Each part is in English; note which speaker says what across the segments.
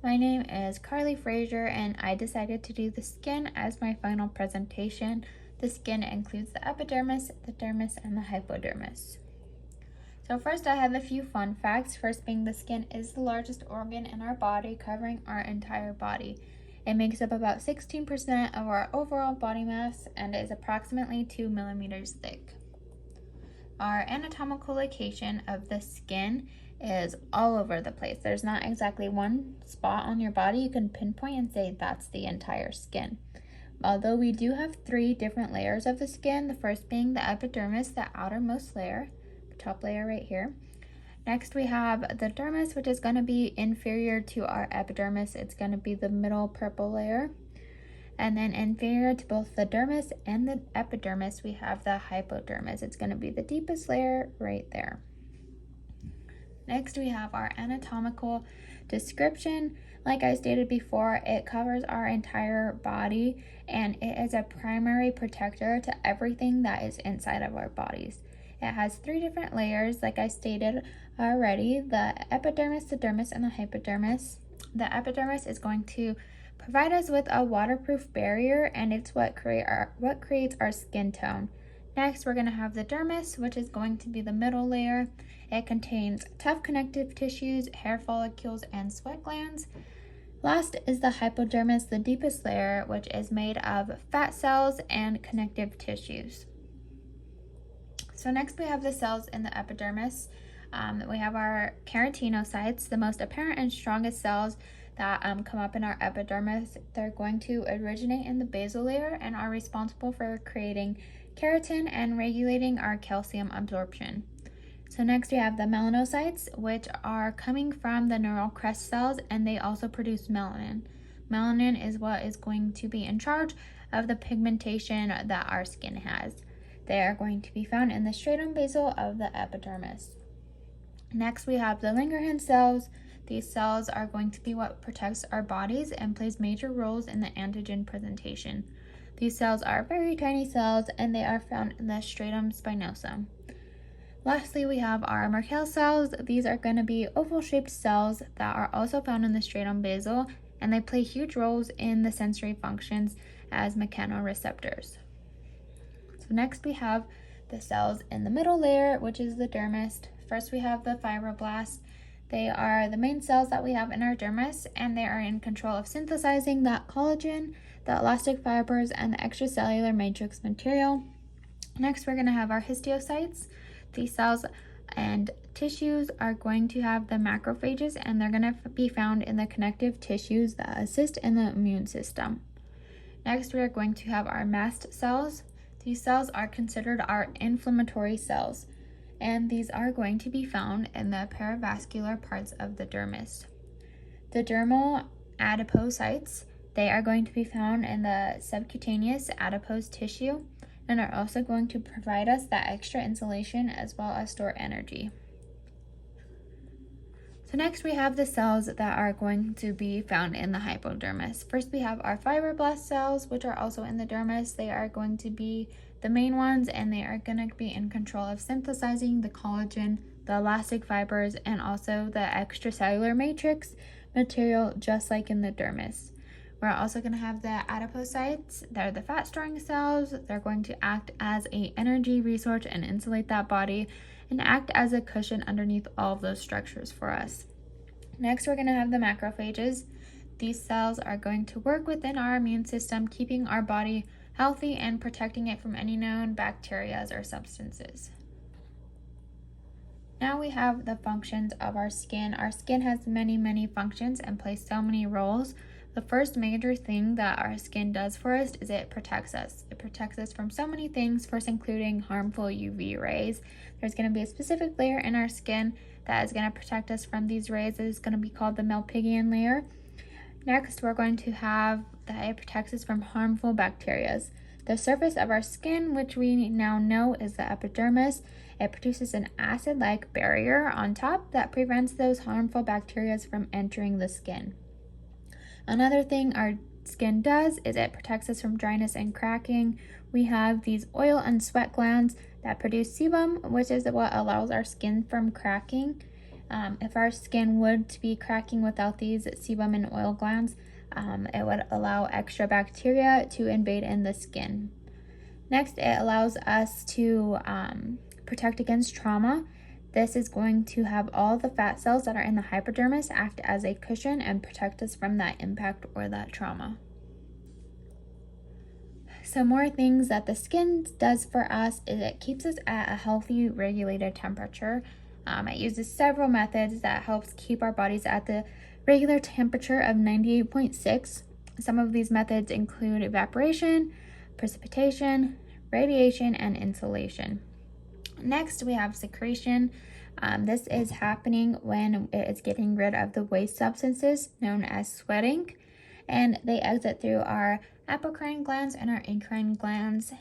Speaker 1: My name is Carley Fraser, and I decided to do the skin as my final presentation. The skin includes the epidermis, the dermis, and the hypodermis. So first I have a few fun facts. First being the skin is the largest organ in our body, covering our entire body. It makes up about 16% of our overall body mass and is approximately 2 millimeters thick. Our anatomical location of the skin is all over the place. There's not exactly one spot on your body you can pinpoint and say that's the entire skin. Although we do have 3 different layers of the skin, the first being the epidermis, the outermost layer, the top layer right here. Next we have the dermis, which is going to be inferior to our epidermis. It's going to be the middle purple layer. And then inferior to both the dermis and the epidermis, we have the hypodermis. It's going to be the deepest layer right there. Next, we have our anatomical description. Like I stated before, it covers our entire body and it is a primary protector to everything that is inside of our bodies. It has 3 different layers, like I stated already, the epidermis, the dermis, and the hypodermis. The epidermis is going to provide us with a waterproof barrier, and it's what creates our skin tone. Next, we're going to have the dermis, which is going to be the middle layer. It contains tough connective tissues, hair follicles, and sweat glands. Last is the hypodermis, the deepest layer, which is made of fat cells and connective tissues. So next we have the cells in the epidermis. We have our keratinocytes, the most apparent and strongest cells that come up in our epidermis. They're going to originate in the basal layer and are responsible for creating keratin and regulating our calcium absorption. So next we have the melanocytes, which are coming from the neural crest cells, and they also produce melanin. Melanin is what is going to be in charge of the pigmentation that our skin has. They are going to be found in the stratum basal of the epidermis. Next we have the Langerhans cells. These cells are going to be what protects our bodies and plays major roles in the antigen presentation. These cells are very tiny cells and they are found in the stratum spinosum. Lastly, we have our Merkel cells. These are going to be oval-shaped cells that are also found in the stratum basal, and they play huge roles in the sensory functions as mechanoreceptors. So next we have the cells in the middle layer, which is the dermis. First we have the fibroblasts. They are the main cells that we have in our dermis, and they are in control of synthesizing that collagen, the elastic fibers, and the extracellular matrix material. Next, we're going to have our histiocytes. These cells and tissues are going to have the macrophages, and they're going to be found in the connective tissues that assist in the immune system. Next, we are going to have our mast cells. These cells are considered our inflammatory cells, and these are going to be found in the perivascular parts of the dermis. The dermal adipocytes, they are going to be found in the subcutaneous adipose tissue and are also going to provide us that extra insulation as well as store energy. So next we have the cells that are going to be found in the hypodermis. First we have our fibroblast cells, which are also in the dermis. They are going to be the main ones, and they are going to be in control of synthesizing the collagen, the elastic fibers, and also the extracellular matrix material, just like in the dermis. We're also going to have the adipocytes. They're the fat storing cells. They're going to act as an energy resource and insulate that body and act as a cushion underneath all of those structures for us. Next, we're going to have the macrophages. These cells are going to work within our immune system, keeping our body healthy and protecting it from any known bacteria or substances. Now we have the functions of our skin. Our skin has many functions and plays so many roles. The first major thing that our skin does for us is it protects us. It protects us from so many things, first including harmful UV rays. There's going to be a specific layer in our skin that is going to protect us from these rays. It is going to be called the Malpighian layer. Next, we're going to have that it protects us from harmful bacteria. The surface of our skin, which we now know is the epidermis, it produces an acid-like barrier on top that prevents those harmful bacteria from entering the skin. Another thing our skin does is it protects us from dryness and cracking. We have these oil and sweat glands that produce sebum, which is what allows our skin from cracking. If our skin would be cracking without these sebum and oil glands, it would allow extra bacteria to invade in the skin. Next, it allows us to protect against trauma. This is going to have all the fat cells that are in the hypodermis act as a cushion and protect us from that impact or that trauma. Some more things that the skin does for us is it keeps us at a healthy, regulated temperature. It uses several methods that helps keep our bodies at the regular temperature of 98.6. Some of these methods include evaporation, precipitation, radiation, and insulation. Next, we have secretion. This is happening when it is getting rid of the waste substances known as sweating, and they exit through our apocrine glands and our endocrine glands.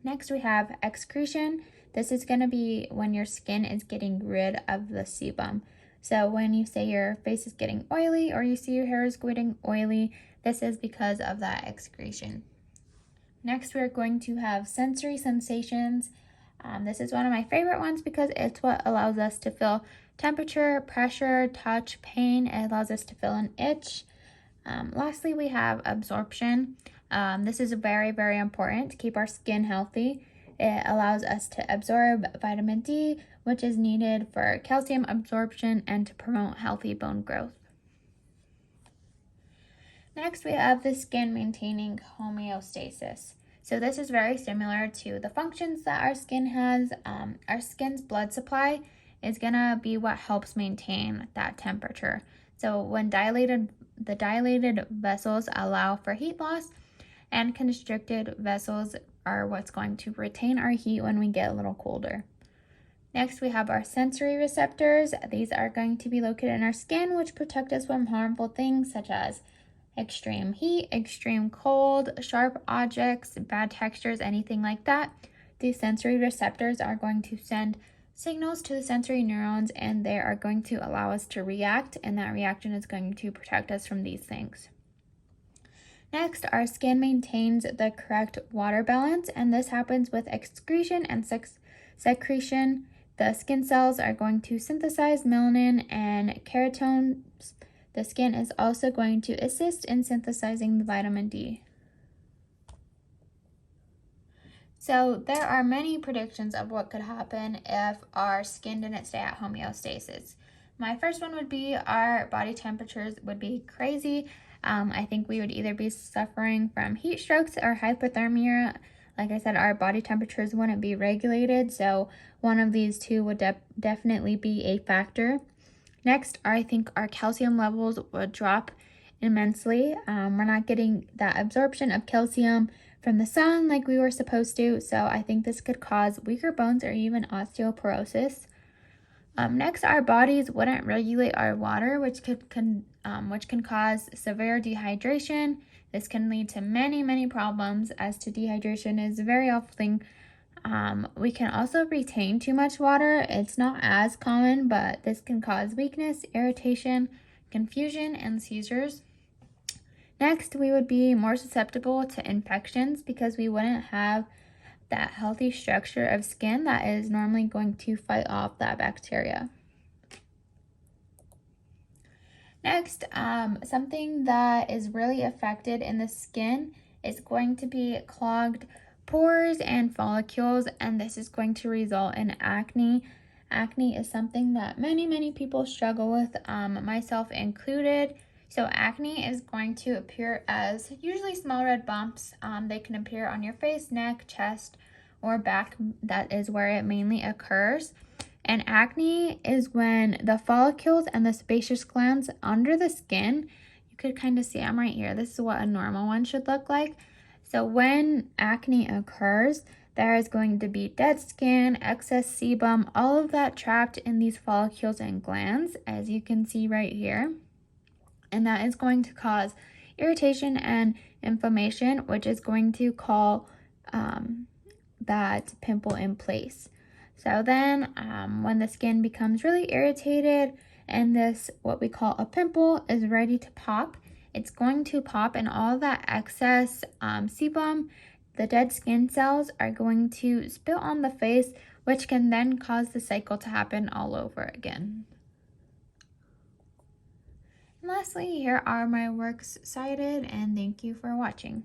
Speaker 1: Next, we have excretion. This is going to be when your skin is getting rid of the sebum. So when you say your face is getting oily or you see your hair is getting oily, this is because of that excretion. Next, we're going to have sensory sensations. This is one of my favorite ones because it's what allows us to feel temperature, pressure, touch, pain. It allows us to feel an itch. Lastly, we have absorption. This is very, very important to keep our skin healthy. It allows us to absorb vitamin D, which is needed for calcium absorption and to promote healthy bone growth. Next, we have the skin maintaining homeostasis. So this is very similar to the functions that our skin has. Our skin's blood supply is gonna be what helps maintain that temperature. So when the dilated vessels allow for heat loss, and constricted vessels are what's going to retain our heat when we get a little colder. Next, we have our sensory receptors. These are going to be located in our skin, which protect us from harmful things such as extreme heat, extreme cold, sharp objects, bad textures, anything like that. These sensory receptors are going to send signals to the sensory neurons, and they are going to allow us to react, and that reaction is going to protect us from these things. Next, our skin maintains the correct water balance, and this happens with excretion and secretion. The skin cells are going to synthesize melanin and keratones. The skin is also going to assist in synthesizing the vitamin D. So there are many predictions of what could happen if our skin didn't stay at homeostasis. My first one would be our body temperatures would be crazy. I think we would either be suffering from heat strokes or hypothermia. Like I said, our body temperatures wouldn't be regulated, so one of these two would definitely be a factor. Next, I think our calcium levels would drop immensely. We're not getting that absorption of calcium from the sun like we were supposed to, so I think this could cause weaker bones or even osteoporosis. Next, our bodies wouldn't regulate our water, which can cause severe dehydration. This can lead to many problems, as to dehydration is very often. We can also retain too much water. It's not as common, but this can cause weakness, irritation, confusion, and seizures. Next, we would be more susceptible to infections because we wouldn't have that healthy structure of skin that is normally going to fight off that bacteria. Next, something that is really affected in the skin is going to be clogged pores and follicles, and this is going to result in acne. Acne is something that many people struggle with, myself included. So acne is going to appear as usually small red bumps. They can appear on your face, neck, chest, or back. That is where it mainly occurs. And acne is when the follicles and the sebaceous glands under the skin, you could kind of see them right here. This is what a normal one should look like. So when acne occurs, there is going to be dead skin, excess sebum, all of that trapped in these follicles and glands, as you can see right here. And that is going to cause irritation and inflammation, which is going to call that pimple in place. So then when the skin becomes really irritated and this, what we call a pimple, is ready to pop, it's going to pop, and all that excess sebum, the dead skin cells, are going to spill on the face, which can then cause the cycle to happen all over again. And lastly, here are my works cited, and thank you for watching.